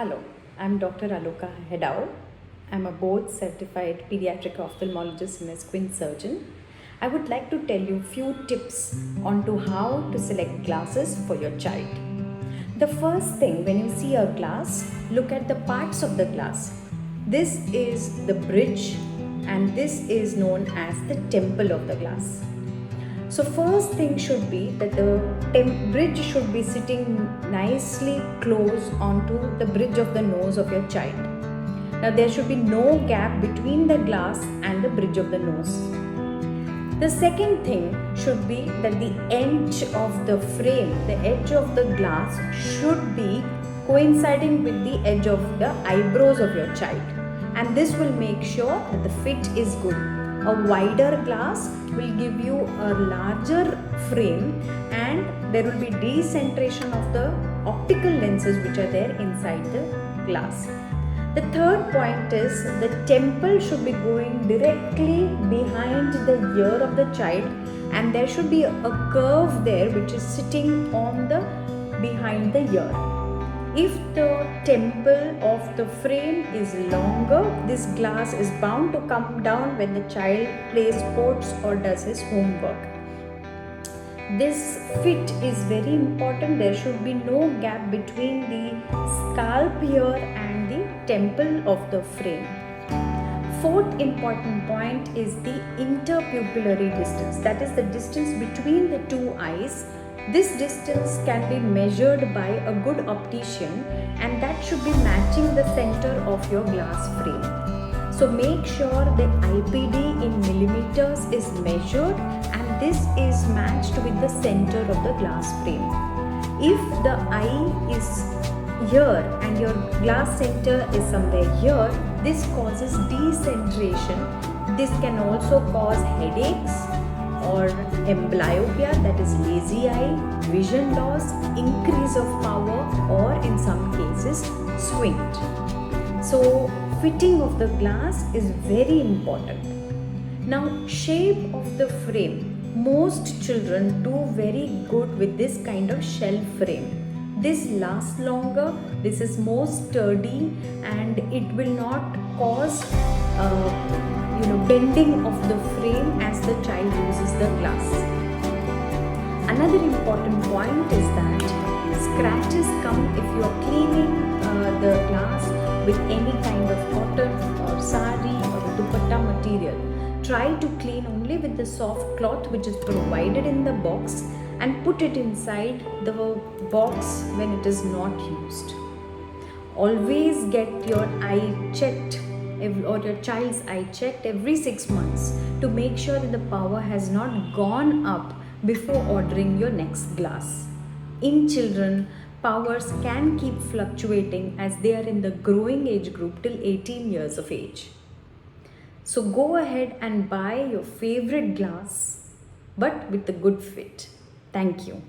Hello, I'm Dr. Aloka Hedao. I'm a board certified pediatric ophthalmologist and a squint surgeon. I would like to tell you few tips on to how to select glasses for your child. The first thing, when you see a glass, look at the parts of the glass. This is the bridge and this is known as the temple of the glass. So first thing should be that the bridge should be sitting nicely close onto the bridge of the nose of your child. Now there should be no gap between the glass and the bridge of the nose. The second thing should be that the edge of the frame, the edge of the glass should be coinciding with the edge of the eyebrows of your child. And this will make sure that the fit is good. A wider glass will give you a larger frame and there will be decentration of the optical lenses which are there inside the glass. The third point is the temple should be going directly behind the ear of the child and there should be a curve there which is sitting on the behind the ear. If the temple of the frame is longer, this glass is bound to come down when the child plays sports or does his homework. This fit is very important. There should be no gap between the scalp here and the temple of the frame. Fourth important point is the interpupillary distance. That is the distance between the two eyes. This distance can be measured by a good optician and that should be matching the center of your glass frame. So make sure the IPD in millimeters is measured and this is matched with the center of the glass frame. If the eye is here and your glass center is somewhere here, this causes decentration. This can also cause headaches or amblyopia, that is lazy eye, vision loss, increase of power, or in some cases squint. So fitting of the glass is very important. Now shape of the frame. Most children do very good with this kind of shell frame. This lasts longer, this is more sturdy and it will not cause bending of the frame as the child uses the glass. Another important point is that scratches come if you are cleaning the glass with any kind of cotton or sari or dupatta material. Try to clean only with the soft cloth which is provided in the box and put it inside the box when it is not used. Always get your eye checked or your child's eye checked every 6 months to make sure that the power has not gone up before ordering your next glass. In children, powers can keep fluctuating as they are in the growing age group till 18 years of age. So go ahead and buy your favorite glass but with a good fit. Thank you.